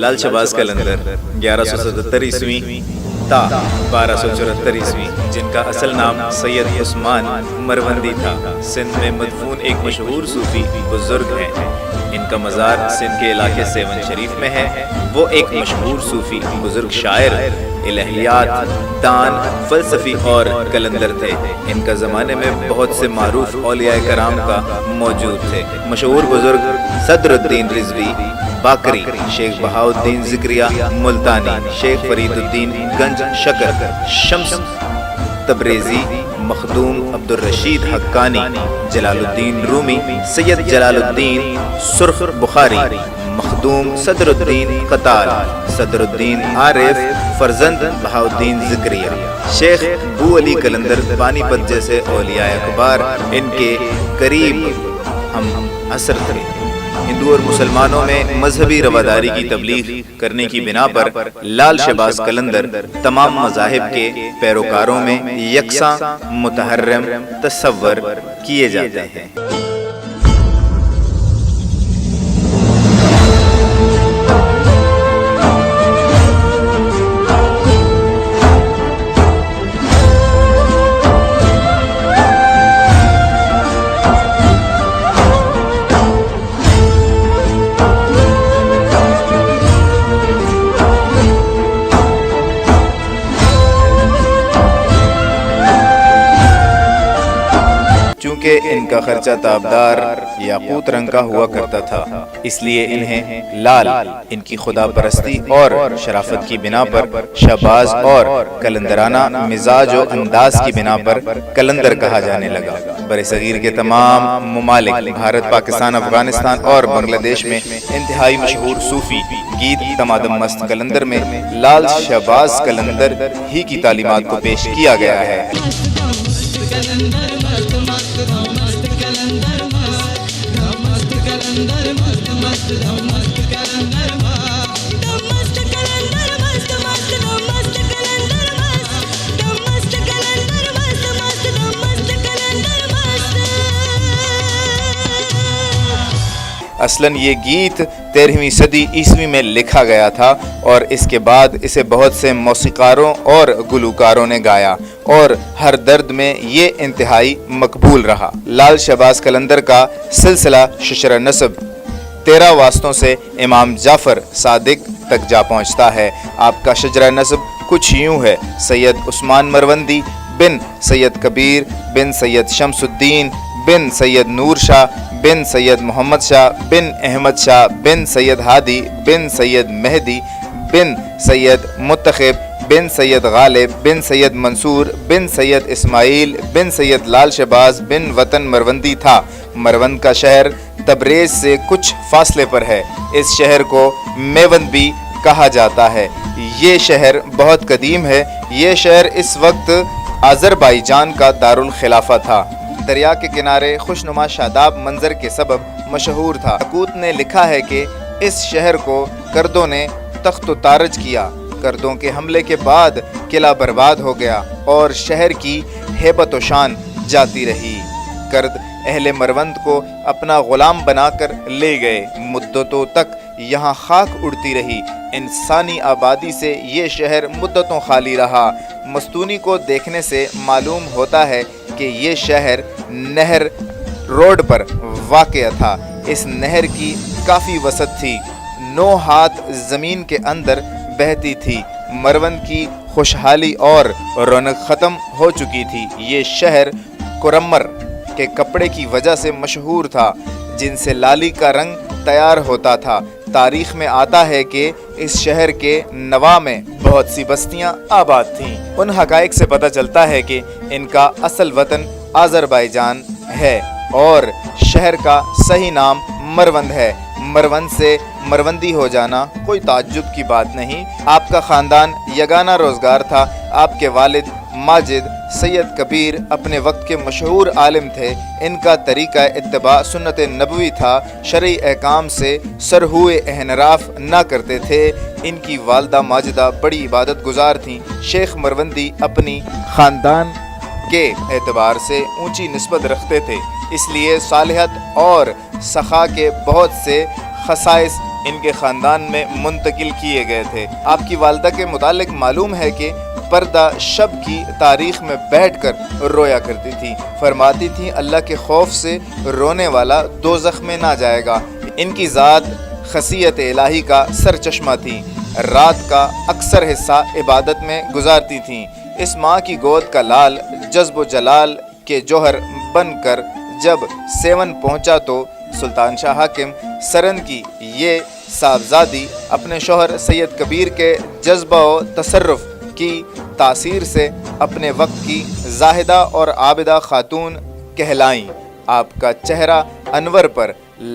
لال شہباز قلندر 1177 عیسوی تا 1274 عیسوی، جن کا اصل نام سید عثمان مروندی تھا، سندھ میں مدفون ایک مشہور صوفی بزرگ ہیں۔ ان کا مزار سندھ کے علاقے سیون شریف میں ہے۔ وہ ایک مشہور صوفی بزرگ شاعر، الہیات دان، فلسفی اور قلندر تھے۔ ان کا زمانے میں بہت سے معروف اولیاء کرام کا موجود تھے۔ مشہور بزرگ صدر الدین رضوی باکری، شیخ بہاؤالدین ذکریہ ملتانی، شیخ فرید الدین گنج شکر، شمس تبریزی، مخدوم عبدالرشید حقانی، جلال الدین رومی، سید جلال الدین سرخ بخاری، مخدوم صدر الدین قطال، صدر الدین عارف فرزند بہاؤالدین ذکریہ، شیخ بو علی قلندر پانی پت جیسے اولیاء اکبار ان کے قریب ہم عصر تھے۔ ہندو اور مسلمانوں میں مذہبی رواداری کی تبلیغ کرنے کی بنا پر لال شہباز قلندر تمام مذاہب کے پیروکاروں میں یکساں متحرم تصور کیے جاتے ہیں۔ چونکہ ان کا خرچہ تابدار یاقوت رنگ کا ہوا کرتا تھا، اس لیے انہیں لال ان کی خدا پرستی اور شرافت کی بنا پر شہباز اور قلندرانہ مزاج و انداز کی بنا پر قلندر کہا جانے لگا۔ برصغیر کے تمام ممالک، بھارت، پاکستان، افغانستان اور بنگلہ دیش میں انتہائی مشہور صوفی گیت تمادم مست قلندر میں لال شہباز قلندر ہی کی تعلیمات کو پیش کیا گیا ہے۔ اصلاً یہ گیت 13ویں صدی عیسوی میں لکھا گیا تھا اور اس کے بعد اسے بہت سے موسیقاروں اور گلوکاروں نے گایا اور ہر درد میں یہ انتہائی مقبول رہا۔ لال شہباز قلندر کا سلسلہ ششر نسب 13 واسطوں سے امام جعفر صادق تک جا پہنچتا ہے۔ آپ کا شجرہ نسب کچھ یوں ہے: سید عثمان مروندی بن سید کبیر بن سید شمس الدین بن سید نور شاہ بن سید محمد شاہ بن احمد شاہ بن سید ہادی بن سید مہدی بن سید متخب بن سید غالب بن سید منصور بن سید اسماعیل بن سید لال شہباز بن وطن مروندی تھا۔ مروند کا شہر تبریز سے کچھ فاصلے پر ہے۔ اس شہر کو میوند بھی کہا جاتا ہے۔ یہ شہر بہت قدیم ہے۔ یہ شہر اس وقت آذربائیجان کا دارالخلافہ تھا۔ دریا کے کنارے خوشنما شاداب منظر کے سبب مشہور تھا۔ یاقوت نے لکھا ہے کہ اس شہر کو کردوں نے تخت و تارج کیا۔ کردوں کے حملے کے بعد قلعہ برباد ہو گیا اور شہر کی ہیبت و شان جاتی رہی۔ کرد اہل مروند کو اپنا غلام بنا کر لے گئے۔ مدتوں تک یہاں خاک اڑتی رہی۔ انسانی آبادی سے یہ شہر مدتوں خالی رہا۔ مستونی کو دیکھنے سے معلوم ہوتا ہے کہ یہ شہر نہر روڈ پر واقع تھا۔ اس نہر کی کافی وسعت تھی، 9 ہاتھ زمین کے اندر بہتی تھی۔ مروند کی خوشحالی اور رونق ختم ہو چکی تھی۔ یہ شہر کرمر کے کپڑے کی وجہ سے مشہور تھا، جن سے لالی کا رنگ تیار ہوتا تھا۔ تاریخ میں آتا ہے کہ اس شہر کے نواح میں بہت سی بستیاں آباد تھیں۔ ان حقائق سے پتہ چلتا ہے کہ ان کا اصل وطن آذربائیجان ہے اور شہر کا صحیح نام مروند ہے۔ مروند سے مروندی ہو جانا کوئی تعجب کی بات نہیں۔ آپ کا خاندان یگانہ روزگار تھا۔ آپ کے والد ماجد سید کبیر اپنے وقت کے مشہور عالم تھے۔ ان کا طریقہ اتباع سنت نبوی تھا، شرعی احکام سے سرہوئے انحراف نہ کرتے تھے۔ ان کی والدہ ماجدہ بڑی عبادت گزار تھیں۔ شیخ مروندی اپنی خاندان کے اعتبار سے اونچی نسبت رکھتے تھے، اس لیے صالحت اور سخا کے بہت سے خصائص ان کے خاندان میں منتقل کیے گئے تھے۔ آپ کی والدہ کے متعلق معلوم ہے کہ پردہ شب کی تاریخ میں بیٹھ کر رویا کرتی تھی، فرماتی تھی اللہ کے خوف سے رونے والا دوزخ میں نہ جائے گا۔ ان کی ذات خشیت الہی کا سرچشمہ تھی، رات کا اکثر حصہ عبادت میں گزارتی تھیں۔ اس ماں کی گود کا لال جذب و جلال کے جوہر بن کر جب سیون پہنچا تو سلطان شاہ حاکم سرند کی یہ صاحبزادی اپنے شوہر سید کبیر کے جذبہ و تصرف کی تاثیر سے اپنے وقت کی زاہدہ اور عابدہ خاتون کہلائیں۔ آپ کا چہرہ انور پر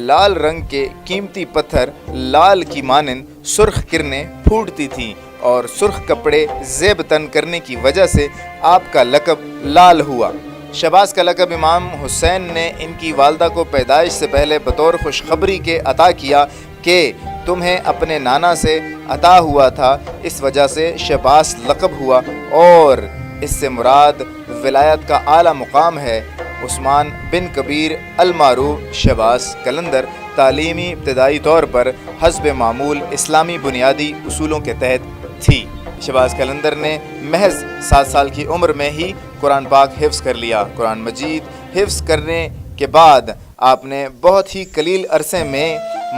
لال رنگ کے قیمتی پتھر لال کی مانند سرخ کرنیں پھوٹتی تھیں اور سرخ کپڑے زیب تن کرنے کی وجہ سے آپ کا لقب لال ہوا۔ شہباز کا لقب امام حسین نے ان کی والدہ کو پیدائش سے پہلے بطور خوشخبری کے عطا کیا کہ تمہیں اپنے نانا سے عطا ہوا تھا، اس وجہ سے شہباز لقب ہوا، اور اس سے مراد ولایت کا اعلیٰ مقام ہے۔ عثمان بن کبیر المعروف شہباز قلندر تعلیمی ابتدائی طور پر حسب معمول اسلامی بنیادی اصولوں کے تحت تھی۔ شہباز قلندر نے محض 7 سال کی عمر میں ہی قرآن پاک حفظ کر لیا۔ قرآن مجید حفظ کرنے کے بعد آپ نے بہت ہی قلیل عرصے میں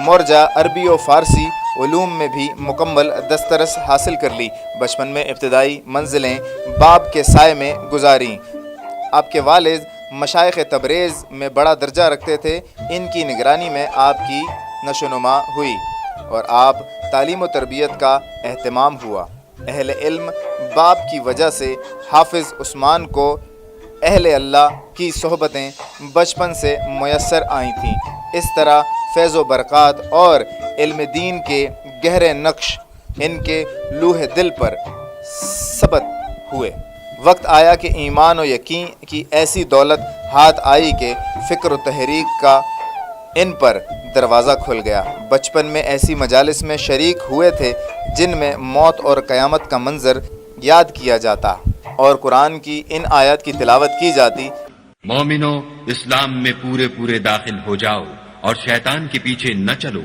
مرجع عربی و فارسی علوم میں بھی مکمل دسترس حاصل کر لی۔ بچپن میں ابتدائی منزلیں باپ کے سائے میں گزاریں۔ آپ کے والد مشائخ تبریز میں بڑا درجہ رکھتے تھے، ان کی نگرانی میں آپ کی نشو و نما ہوئی اور آپ تعلیم و تربیت کا اہتمام ہوا۔ اہل علم باپ کی وجہ سے حافظ عثمان کو اہل اللہ کی صحبتیں بچپن سے میسر آئی تھیں۔ اس طرح فیض و برکات اور علم دین کے گہرے نقش ان کے لوح دل پر ثبت ہوئے۔ وقت آیا کہ ایمان و یقین کی ایسی دولت ہاتھ آئی کہ فکر و تحریک کا ان پر دروازہ کھل گیا۔ بچپن میں ایسی مجالس میں شریک ہوئے تھے جن میں موت اور قیامت کا منظر یاد کیا جاتا اور قرآن کی ان آیات کی تلاوت کی جاتی۔ مومنو، اسلام میں پورے پورے داخل ہو جاؤ اور شیطان کے پیچھے نہ چلو،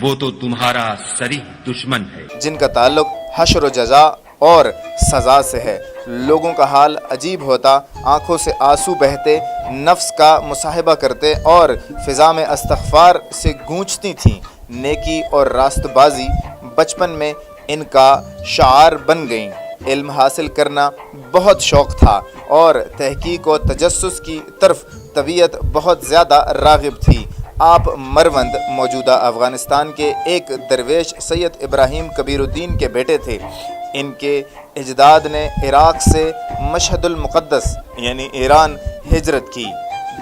وہ تو تمہارا صریح دشمن ہے، جن کا تعلق حشر و جزا اور سزا سے ہے۔ لوگوں کا حال عجیب ہوتا، آنکھوں سے آنسو بہتے، نفس کا مصاحبہ کرتے اور فضا میں استغفار سے گونجتی تھیں۔ نیکی اور راست بازی بچپن میں ان کا شعار بن گئیں۔ علم حاصل کرنا بہت شوق تھا اور تحقیق و تجسس کی طرف طبیعت بہت زیادہ راغب تھی۔ آپ مروند موجودہ افغانستان کے ایک درویش سید ابراہیم کبیر الدین کے بیٹے تھے۔ ان کے اجداد نے عراق سے مشہد المقدس یعنی ایران ہجرت کی،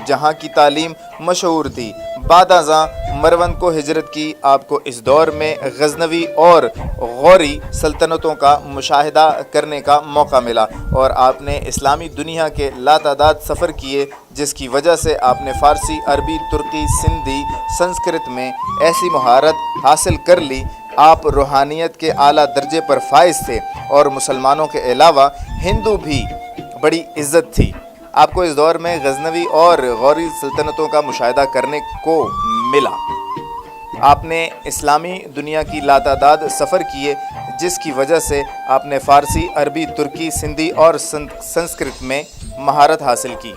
جہاں کی تعلیم مشہور تھی۔ بعد ازاں مروند کو ہجرت کی۔ آپ کو اس دور میں غزنوی اور غوری سلطنتوں کا مشاہدہ کرنے کا موقع ملا اور آپ نے اسلامی دنیا کے لاتعداد سفر کیے، جس کی وجہ سے آپ نے فارسی، عربی، ترکی، سندھی، سنسکرت میں ایسی مہارت حاصل کر لی۔ آپ روحانیت کے اعلیٰ درجے پر فائز تھے اور مسلمانوں کے علاوہ ہندو بھی بڑی عزت تھی۔ آپ کو اس دور میں غزنوی اور غوری سلطنتوں کا مشاہدہ کرنے کو ملا۔ آپ نے اسلامی دنیا کی لاتعداد سفر کیے، جس کی وجہ سے آپ نے فارسی، عربی، ترکی، سندھی اور سنسکرت میں مہارت حاصل کی۔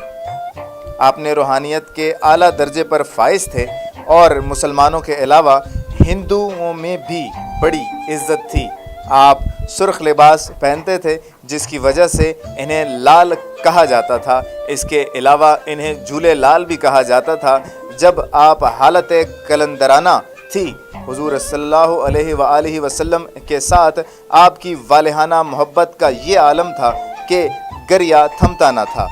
آپ نے روحانیت کے اعلیٰ درجے پر فائز تھے اور مسلمانوں کے علاوہ ہندوؤں میں بھی بڑی عزت تھی۔ آپ سرخ لباس پہنتے تھے، جس کی وجہ سے انہیں لال کہا جاتا تھا۔ اس کے علاوہ انہیں جھولے لال بھی کہا جاتا تھا۔ جب آپ حالت قلندرانہ تھی، حضور صلی اللہ علیہ وآلہ وسلم کے ساتھ آپ کی والہانہ محبت کا یہ عالم تھا کہ گریا تھمتا نہ تھا۔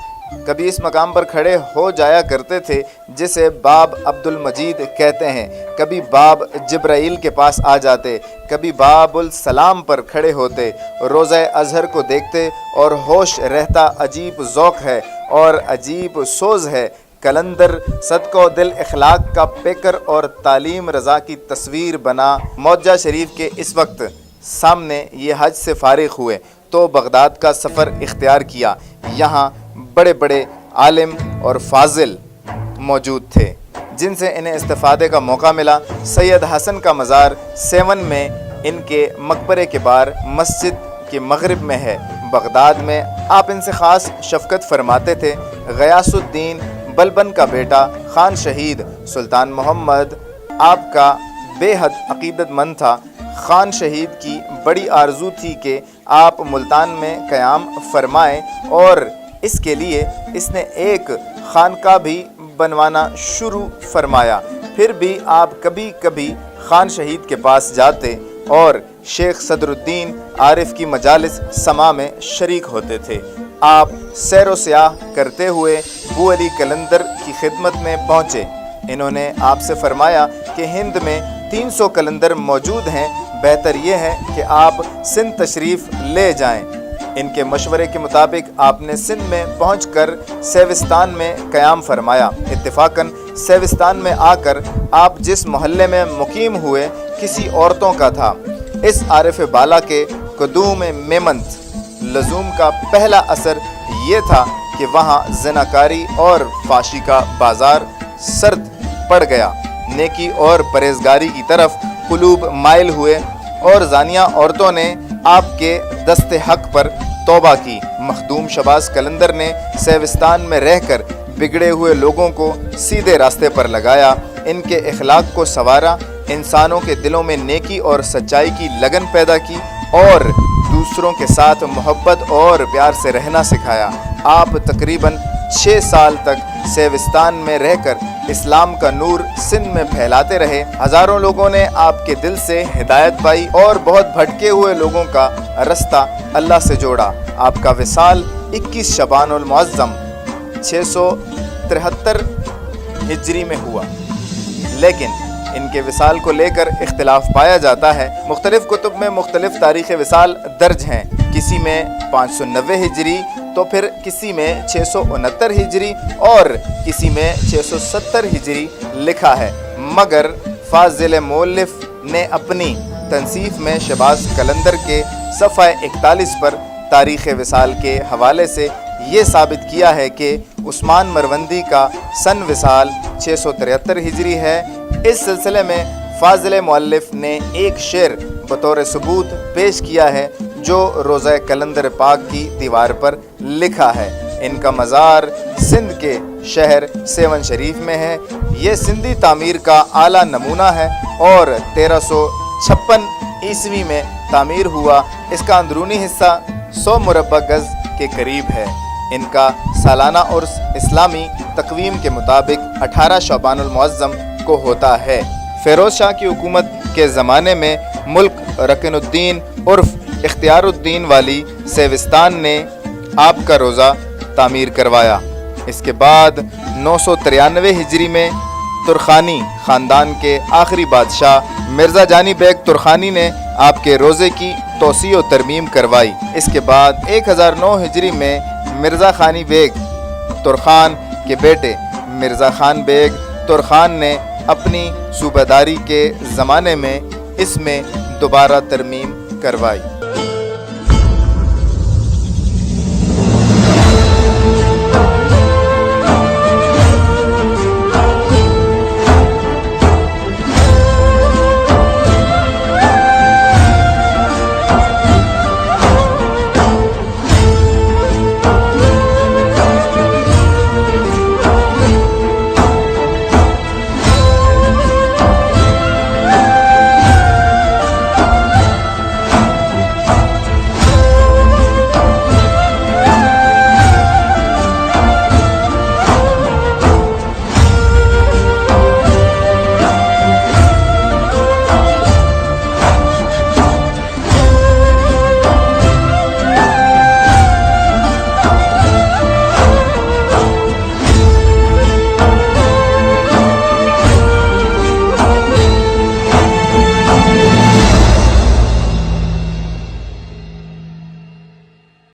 کبھی اس مقام پر کھڑے ہو جایا کرتے تھے جسے باب عبد المجید کہتے ہیں، کبھی باب جبرائیل کے پاس آ جاتے، کبھی باب السلام پر کھڑے ہوتے، روضہ ازہر کو دیکھتے اور ہوش رہتا عجیب ذوق ہے اور عجیب سوز ہے۔ قلندر صدقہ و دل اخلاق کا پیکر اور تعلیم رضا کی تصویر بنا۔ معجہ شریف کے اس وقت سامنے یہ حج سے فارغ ہوئے تو بغداد کا سفر اختیار کیا۔ یہاں بڑے بڑے عالم اور فاضل موجود تھے جن سے انہیں استفادے کا موقع ملا۔ سید حسن کا مزار سیون میں ان کے مقبرے کے بار مسجد کے مغرب میں ہے۔ بغداد میں آپ ان سے خاص شفقت فرماتے تھے۔ غیاث الدین بلبن کا بیٹا خان شہید سلطان محمد آپ کا بے حد عقیدت مند تھا۔ خان شہید کی بڑی آرزو تھی کہ آپ ملتان میں قیام فرمائیں اور اس کے لیے اس نے ایک خانقاہ بھی بنوانا شروع فرمایا۔ پھر بھی آپ کبھی کبھی خان شہید کے پاس جاتے اور شیخ صدر الدین عارف کی مجالس سما میں شریک ہوتے تھے۔ آپ سیر و سیاح کرتے ہوئے بو علی قلندر کی خدمت میں پہنچے۔ انہوں نے آپ سے فرمایا کہ ہند میں 300 قلندر موجود ہیں، بہتر یہ ہے کہ آپ سندھ تشریف لے جائیں۔ ان کے مشورے کے مطابق آپ نے سندھ میں پہنچ کر سیوستان میں قیام فرمایا۔ اتفاقاً سیوستان میں آ کر آپ جس محلے میں مقیم ہوئے کسی عورتوں کا تھا۔ اس عارف بالا کے قدوم میمنت لزوم کا پہلا اثر یہ تھا کہ وہاں زناکاری اور فحاشی کا بازار سرد پڑ گیا۔ نیکی اور پرہیزگاری کی طرف قلوب مائل ہوئے اور زانیہ عورتوں نے آپ کے دست حق پر توبہ کی۔ مخدوم شباز قلندر نے سیوستان میں رہ کر بگڑے ہوئے لوگوں کو سیدھے راستے پر لگایا، ان کے اخلاق کو سنوارا، انسانوں کے دلوں میں نیکی اور سچائی کی لگن پیدا کی اور دوسروں کے ساتھ محبت اور پیار سے رہنا سکھایا۔ آپ تقریباً 6 سال تک سیوستان میں رہ کر اسلام کا نور سندھ میں پھیلاتے رہے۔ ہزاروں لوگوں نے آپ کے دل سے ہدایت پائی اور بہت بھٹکے ہوئے لوگوں کا رستہ اللہ سے جوڑا۔ آپ کا وصال 21 شعبان المعظم 673 ہجری میں ہوا، لیکن ان کے وصال کو لے کر اختلاف پایا جاتا ہے۔ مختلف کتب میں مختلف تاریخ وصال درج ہیں، کسی میں 590 ہجری تو پھر کسی میں 669 ہجری اور کسی میں 670 ہجری لکھا ہے، مگر فاضل مؤلف نے اپنی تنصیف میں شباز قلندر کے صفحہ 41 پر تاریخ وصال کے حوالے سے یہ ثابت کیا ہے کہ عثمان مروندی کا سن وصال 673 ہجری ہے۔ اس سلسلے میں فاضل مؤلف نے ایک شعر بطور ثبوت پیش کیا ہے جو روضہ قلندر پاک کی دیوار پر لکھا ہے۔ ان کا مزار سندھ کے شہر سیون شریف میں ہے۔ یہ سندھی تعمیر کا اعلیٰ نمونہ ہے اور 1356 عیسوی میں تعمیر ہوا۔ اس کا اندرونی حصہ 100 مربع گز کے قریب ہے۔ ان کا سالانہ عرس اسلامی تقویم کے مطابق 18 شعبان المعظم کو ہوتا ہے۔ فیروز شاہ کی حکومت کے زمانے میں ملک رکن الدین عرف اختیار الدین والی سیوستان نے آپ کا روضہ تعمیر کروایا۔ اس کے بعد 993 ہجری میں ترخانی خاندان کے آخری بادشاہ مرزا جانی بیگ ترخانی نے آپ کے روضے کی توسیع و ترمیم کروائی۔ اس کے بعد 1009 ہجری میں مرزا خانی بیگ ترخان کے بیٹے مرزا خان بیگ ترخان نے اپنی صوبہ داری کے زمانے میں اس میں دوبارہ ترمیم کروائی۔